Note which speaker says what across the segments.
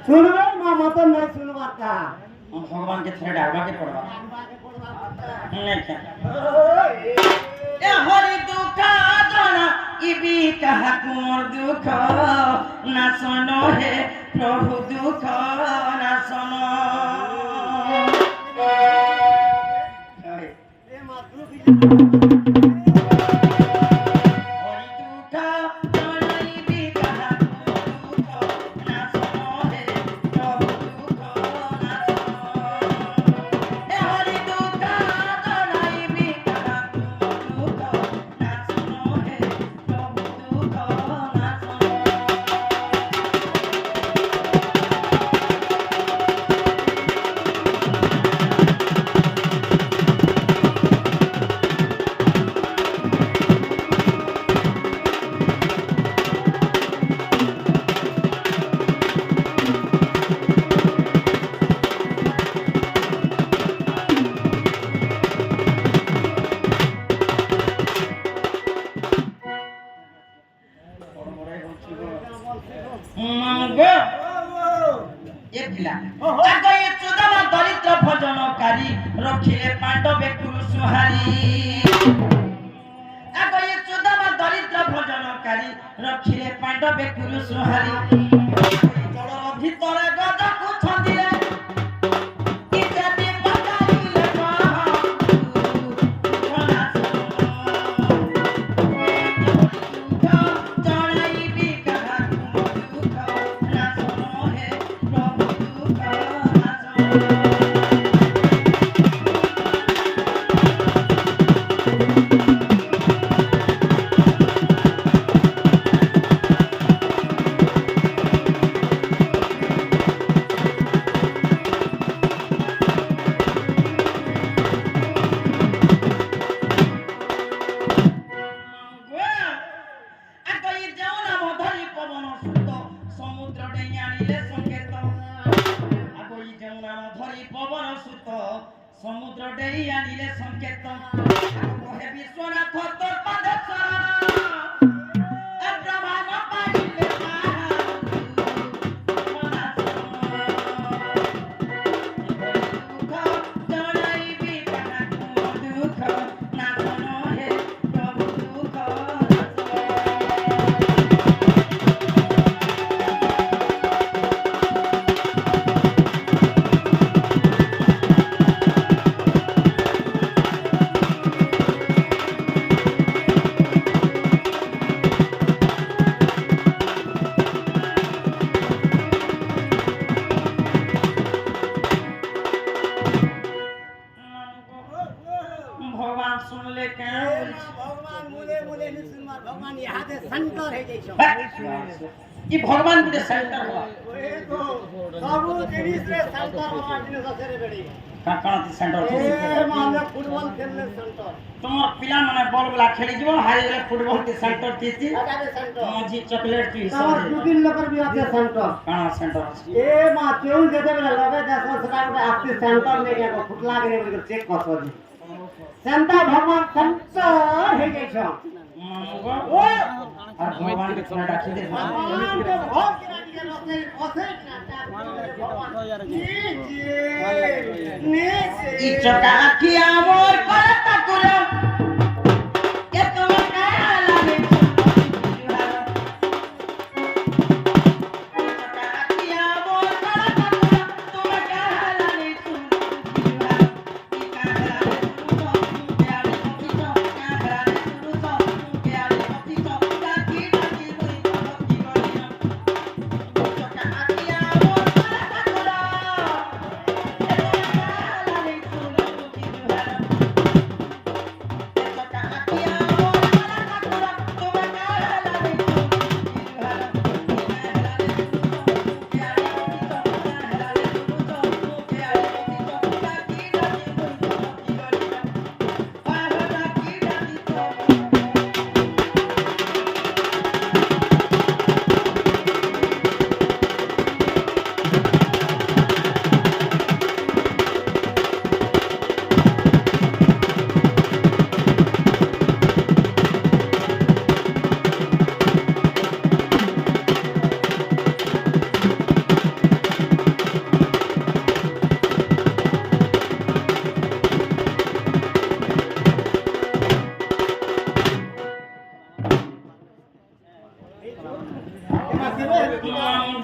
Speaker 1: শুনবে মা মত নাই শুনবার কা
Speaker 2: भगवान के थोड़े डालवा के पड़वा नहीं क्या ए हरि दुख जाना इबी कहा कुमर दुख ना सुनो हे प्रभु दुख ना सुनो
Speaker 1: এ মা দুঃখ दरिद्र भजनकारी रखिले पांडवे कुरुसुहारी दरिद्र भजनकारी रखिले पांडवे कुरुसुहारी जल भीतर गजकु छंदिले समुद्र डेई आनिले संकेत कहे विश्वनाथ तोर पादे ब्रह्मांड पाइले भगवान सुन ले के भगवान मुले मुले नि सुनमार भगवान यहाँ से सेंटर है जैसो
Speaker 2: कि भगवान के सेंटर हो
Speaker 1: ओए तो सब जिनिस रे सेंटर हो जिनिस सरे बेडी
Speaker 2: का कौन सेंटर
Speaker 1: ए माने फुटबॉल खेलने सेंटर
Speaker 2: तुमर पिला माने बॉल वाला खेली जीवो हारी गले फुटबॉल के सेंटर थी
Speaker 1: लगाबे सेंटर
Speaker 2: मजी चॉकलेट की
Speaker 1: तोर दुकिन लोकर भी आते सेंटर
Speaker 2: कौन सेंटर
Speaker 1: ए मा केउन देते बेला लगे 10 सटा के आपके सेंटर में गया फुटला के बोल चेक कर सो सेंटर भगवान सेंटर है जैसो
Speaker 2: ओ और भगवान के थोड़ा डाकी दे
Speaker 1: भगवान के बहुत किरा दिया रस्ते ओसे भगवान नीचे
Speaker 2: ई चका किया मोर करता कुलो के तुम काला में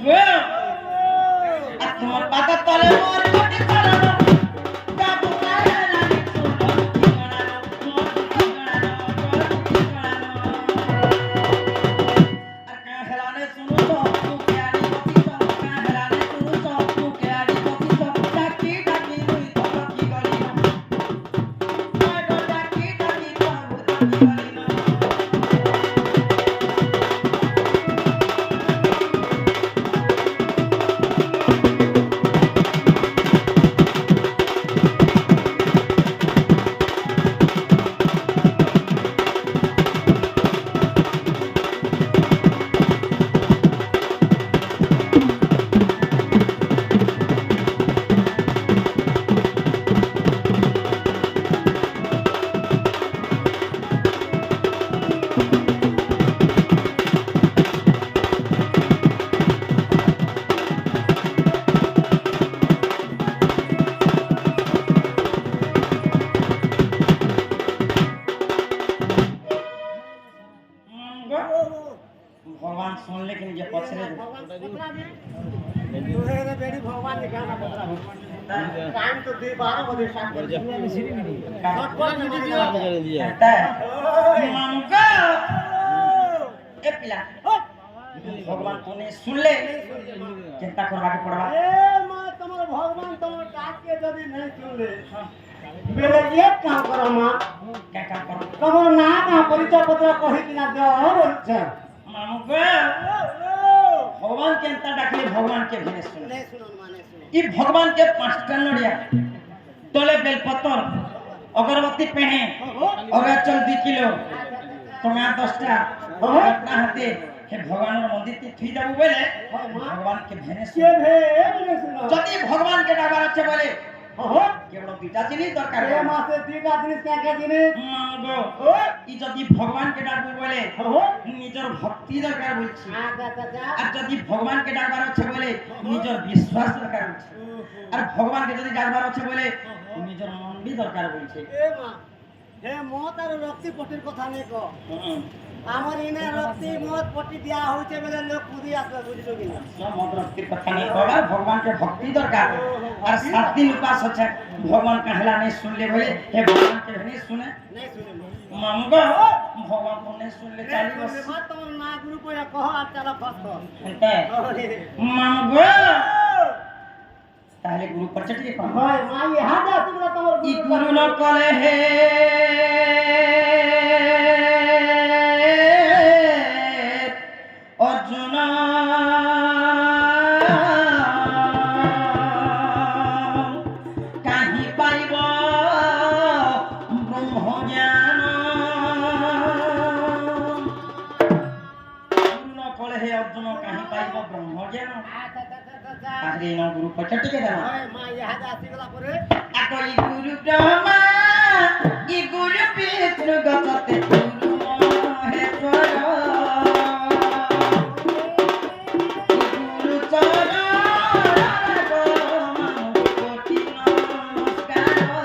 Speaker 2: গো আর তোমার পাতা তলে মোর কোটি ছড়ানো কাবু গায়ে রানী শুনো ঠিকানানো মোর ঠিকানানো আর কাহেলানে শুনো তো মুখে আনি বসিছ কাহেলানে শুনো তো মুখে আনি বসিছ ডাকি ডাকি তুই তো কি গলি না ডাকি ডাকি তো কি গলি না भगवान सुन लेकिन ये पछरे
Speaker 1: भगवान ने क्या टाइम तो दे 12 बजे शाम कर
Speaker 2: ए पिला भगवान तूने सुन ले चिंता करवा के पड़वा
Speaker 1: ए मां तुम्हारे भगवान तुम्हारे डाक के यदि नहीं सुन ले मेरे एक काम करो मां
Speaker 2: क्या काम करो
Speaker 1: तुम्हारा नाम आ परिचय पत्र कहि कि ना दो बोलछे
Speaker 2: मामुके भगवान के अंतर डाकले भगवान के भेने सुन
Speaker 1: नहीं सुनो माने सुनो
Speaker 2: ई भगवान के पांचटा नड़िया तोले बेलपत्र अगरबत्ती पहने और चल 2 किलो टोना 10टा अपना हाथे हे भगवान मंदिर के थी जाबो बोले भगवान के भेने
Speaker 1: के भेने सुनो
Speaker 2: जदी भगवान के डागर আছে बोले
Speaker 1: ओहो
Speaker 2: केवल दुटा जिनिस दरकार
Speaker 1: ए मासे दुटा जिनिस क्या जिनिस
Speaker 2: मांगो ई जदी भगवान के डाकबो बोले
Speaker 1: ओहो
Speaker 2: निजर भक्ति दरकार বলছি
Speaker 1: आजा
Speaker 2: আর যদি ভগবান কে ডাকবার আছে বলে নিজের বিশ্বাস দরকার আছে আর ভগবান কে যদি ডাকবার আছে বলে নিজের মন भी দরকার বলছে
Speaker 1: ए मां हे मत আর রক্তি পটির কথা নেই কো আমার ইনে রক্তি মত পটি দিয়া হইছে বলে লোক পুরি আসবে বুঝছো কি না
Speaker 2: সব মত রক্তির কথা নেই বাবা ভগবান কে ভক্তি দরকার আর 7 दिन उपास আছে ভগবান कहला नहीं सुन ले बोले हे भगवान के नहीं सुने
Speaker 1: नहीं सुने
Speaker 2: मांगो भगवान को नहीं सुन ले चाली बस
Speaker 1: मत তোমার না গুরু কইরা কহ আর চালা ফস
Speaker 2: হতে मांगो তাহলে গুরু পরিচয় কি কম
Speaker 1: হয় মা ইহা যা তোমরা তোমার
Speaker 2: ই গুরু ন কলে হে অর্জুন কাহি পাইব ব্রহ্ম জ্ঞান গুরু ন কলে হে অর্জুন কাহি পাইব ব্রহ্ম জ্ঞান তাহলে ন গুরু পরিচয় টিকে দাও
Speaker 1: হয় মা ইহা যা শিখলা পরে
Speaker 2: Ako iguru Brahma, iguru Vishnu Gopate Guru Maheshwara. Iguru Chara Ragama Koti Namaskara.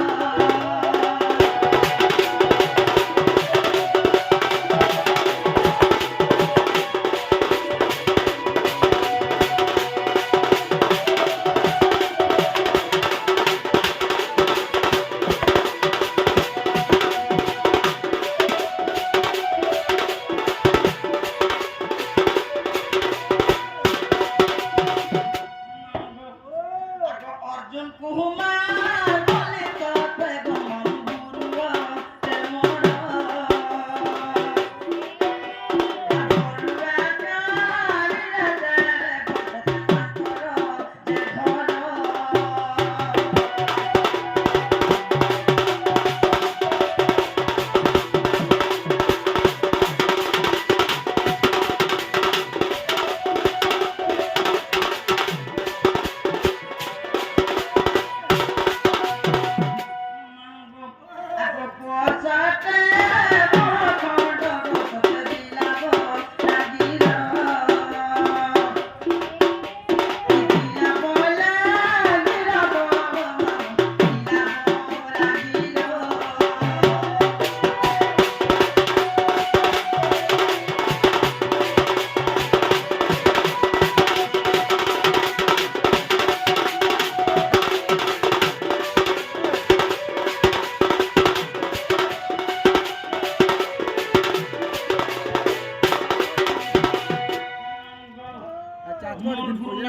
Speaker 2: Arjun Kumar बोले तो पैगम गुरुआ ते मोरा गुरुआ कारी रे जे घोरा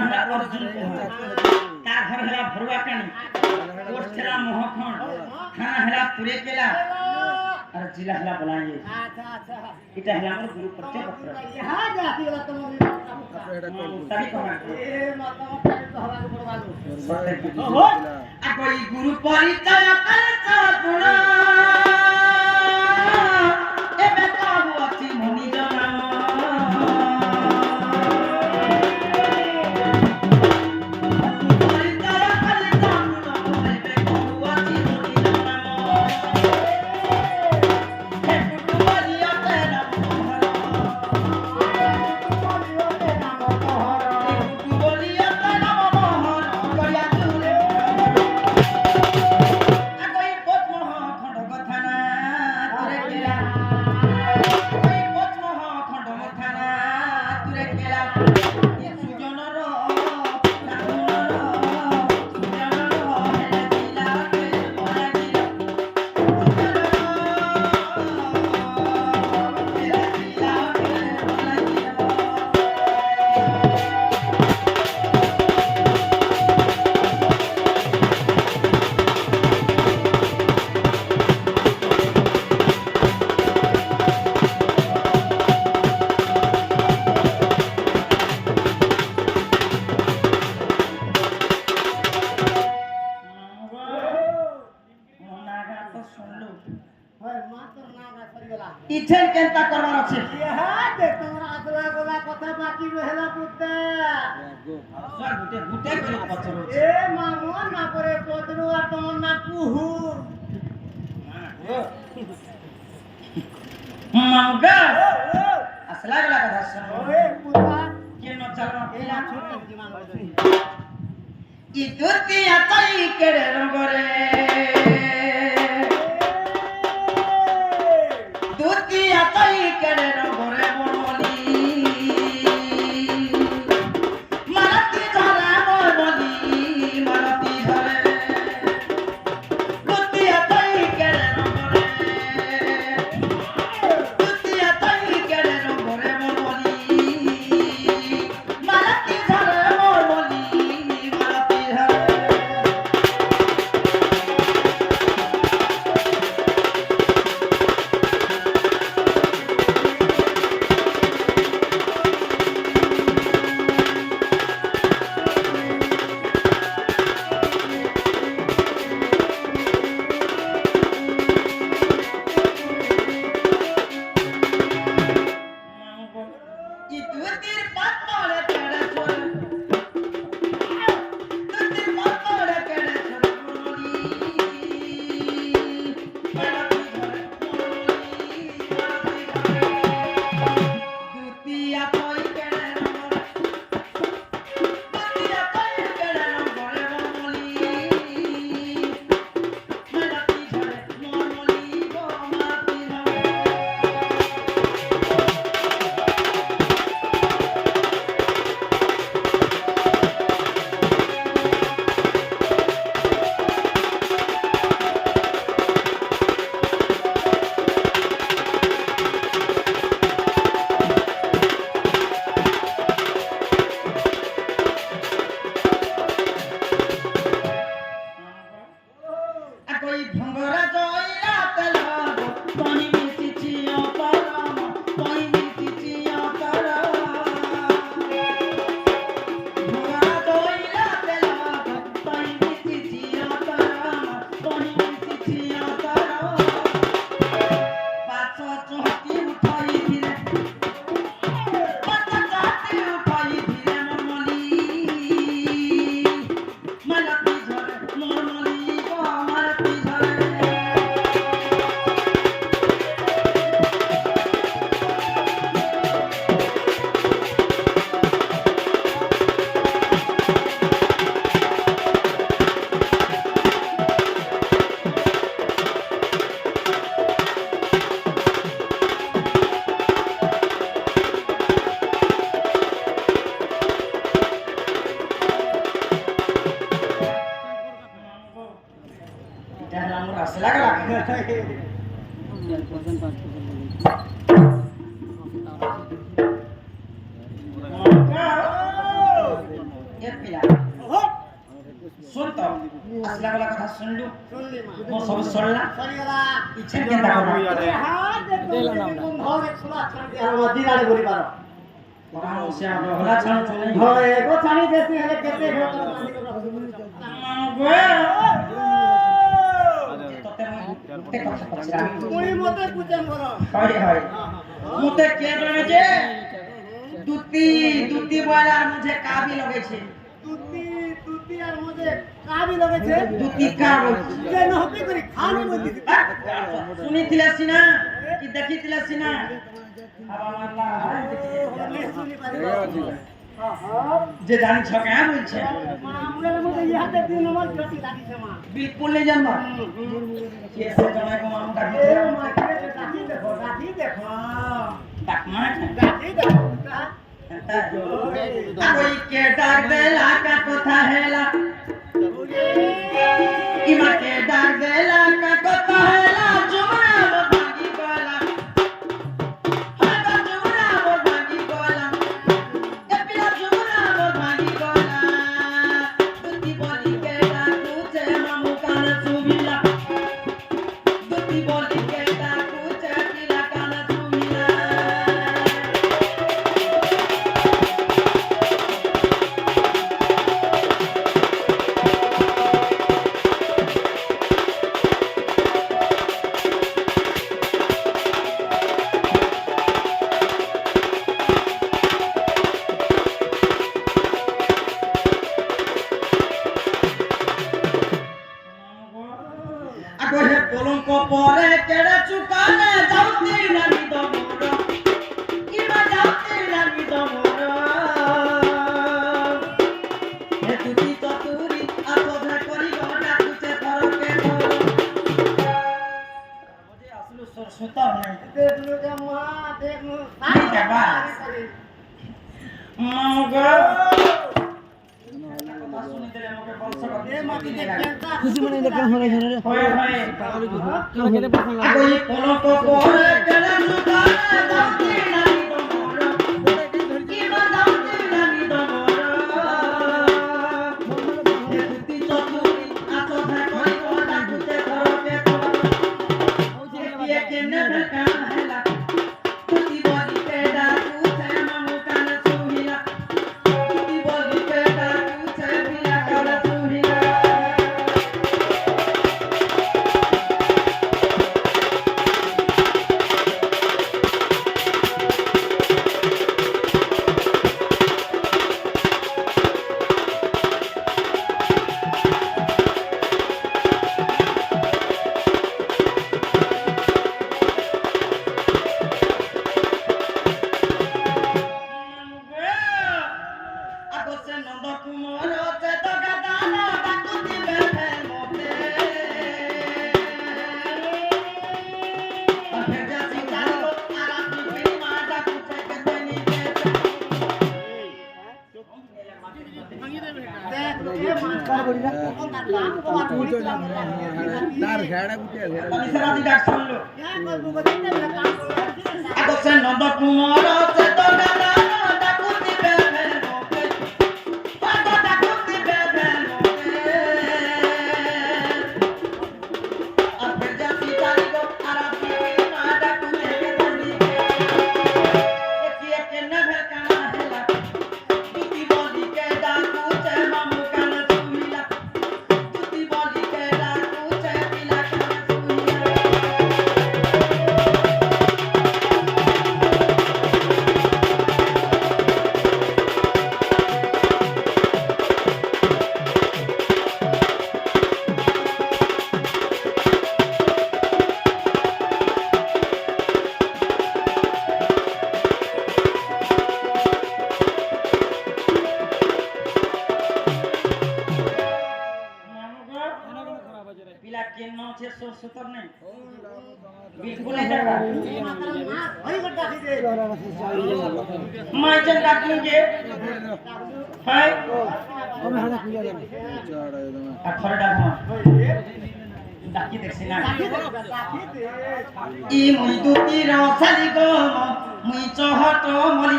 Speaker 2: ହେଲା ଅର୍ଜୁନ ତାର ଘର ହେଲା ଭରୁଆକାଣୀ পোস্ট ହେଲା ମହଖଣ୍ଡ থানা ହେଲା ତୁରେକେଲା আর জিলা ହେଲା ବଲାଙ୍ଗୀର এটা ହେଲା আমার গুরু পরিচয় পত্র তারি কমা আগই গুরু পরিচয় করছ গুণ এবে কাবু অতি মনি জনাম ইচ্ছা কেনটা করবার আছে
Speaker 1: তোমার আসলা গলা কথা বাকি রহেলা পুত্তা
Speaker 2: স্যার গুটে গুটে করে পছর
Speaker 1: এ মামু না করে পদরু আর তোমার না কুহু
Speaker 2: মামগা আসলা গলা কথা শুন
Speaker 1: ওরে পুত্তা
Speaker 2: কেন চালো
Speaker 1: এলা ছোট জীবন
Speaker 2: ই দুতিয়া তাই কেড়ে রঙ্গরে দুতিয়া তাই কেড়ে রঙ্গরে বনলি মারতি ধরে বনলি মারতি ধরে দুতিয়া তাই কেড়ে রঙ্গরে দুতিয়া তাই কেড়ে রঙ্গরে বনলি মারতি ধরে বনলি মারতি ধরে ইতুতির পাতরে কেড়ে চল ইতুতির পাতরে কেড়ে চল বনলি মারতি ধরে বনলি মারতি ধরে দুতিয়া তাই কেড়ে রঙ্গরে দুতিয়া তাই কেড়ে রঙ্গরে বনলি মারতি ধরে বনলি গো মারতি ধরে আকই ভঙ্গরা জয়রা তেল পানি মিশিছি অপরম পানি মিশিছি অপরম ভঙ্গরা জয়রা তেল পানি মিশিছি অপরম পানি মিশিছি অপরম পাঁচ চহতি উঠাই দিলে পাঁচ চহতি উঠাই দিলে মরমলি মালতি ধরে মরমলি গো মালতি ধরে এটা হলো আমার আসলা গলা কে পিলা
Speaker 1: ওহো
Speaker 2: শুন তো আসলা গলা কথা শুনলু
Speaker 1: শুনলি মা
Speaker 2: মো সব সরলা
Speaker 1: সরিগলা
Speaker 2: ইচ্ছা কেনতা করো
Speaker 1: হ্যাঁ দেখো ঘরে খোলা ছাড় দিয়ে আমার দিনারে বলি পারো
Speaker 2: কোন সে হলা ছাড় চলে
Speaker 1: হয় গো ছাড়ি দেছি হেলে কেতে ভেতর
Speaker 2: তোতে কথা পছরা
Speaker 1: তুই মতে কুচেন করো
Speaker 2: হয় হয় মুতে কে জানে যে দুতি বলা মুঝে কাবি লাগেছে
Speaker 1: তুতি আর মধ্যে কাবি লাগেছে
Speaker 2: দুতি কার
Speaker 1: যে নহতি করি খানি বলতি
Speaker 2: শুনিছিলা সিনা কি দেখিছিলা সিনা
Speaker 1: শুনি পারি
Speaker 2: যে জানিছ কেন বলছে
Speaker 1: মামুরের মধ্যে ইহাতে 2 নম্বর গতি লাগিছে মা
Speaker 2: বিলকুল নেই জানবা কেসে জমায় কো মামু ডাকি
Speaker 1: রাখি দেখো
Speaker 2: ডাক মার
Speaker 1: রাখি দেখো
Speaker 2: कोई के डाक देला का कथा हेला इमा के डाक देला का कथा हेला जुमरा वो भागी गोला हां जुमरा वो भागी गोला ए पिला जुमरा वो भागी गोला दुती बोली के डाक तुझे मामू कान सुबिला दुती बोली के डाक तुझे पिला कान सुबिला আগো হে কলঙ্ক পরে কেড়ে চুকানে যাওতি রানী দমর কিবা যাওতি রানী দমর হে তুতি চতুরি আতোধা করি গটা তুতে ধরকে ধর বজে আসলো সরস্বতা নাই
Speaker 1: দেখলু যে মা দেখলু
Speaker 2: কি যাবা মাগো কথা শুনি দিলে আমাকে বলছ
Speaker 1: এ মাটি দেখেনতা
Speaker 3: খুশি মনে দেখলাম হরে হরে
Speaker 2: হয় হয়
Speaker 3: কেউ খেতে পছন্দ
Speaker 2: আগো এই কলঙ্ক পরে কেড়ে চুকানে যাওতি রানী দমর কিবা যাওতি রানী দমর হে তুতি চতুরি আতোধা করি গটা তুতে ধরকে ধর ये केने भका हैला तुती बोली के डाकू थे मामू कान सुहिला तुती बोली के डाकू थे पिया कान सुहिला আগছে নন্দ কুমার তে তো গাদানা ডাকুতি বেফে মতে ফের যাসি চালো আরাতি বিমা ডাকুতে কেতনি কেতে
Speaker 1: দেখলু এ মাছ করি না কোন নাম কো বাত করি
Speaker 3: তার ঘাড়া গুটিয়া ঘাড়া
Speaker 2: নিসরাতি ডাক শুনলো
Speaker 1: क्या করব বলতে না কাম করব
Speaker 2: আগছে নন্দ কুমার তে তো গাদানা ডাকুতি বেফে মতে পাগো ডাকুতি বেফে মতে আর ফের যাসি চালো আরাতি বিমা ডাকুতে কেতনি কেতে কেনে ভেকা হেলা তুতি বলি के डाकू चे मामू कान सुहिला तुती बोली के डाकू चे पिला कान सुहिला पिला के नो छे सो सुतर नहीं बिल्कुल नहीं जागा
Speaker 1: হই গটা দিতে
Speaker 2: मैं जन डाकूं जे हाय
Speaker 3: আমি হাড়া খুলে দেব
Speaker 2: अखर डाक डाकी देखছি না
Speaker 1: রাখি দে
Speaker 2: ই মুই দুতি রসালি গো মুই চহট মলি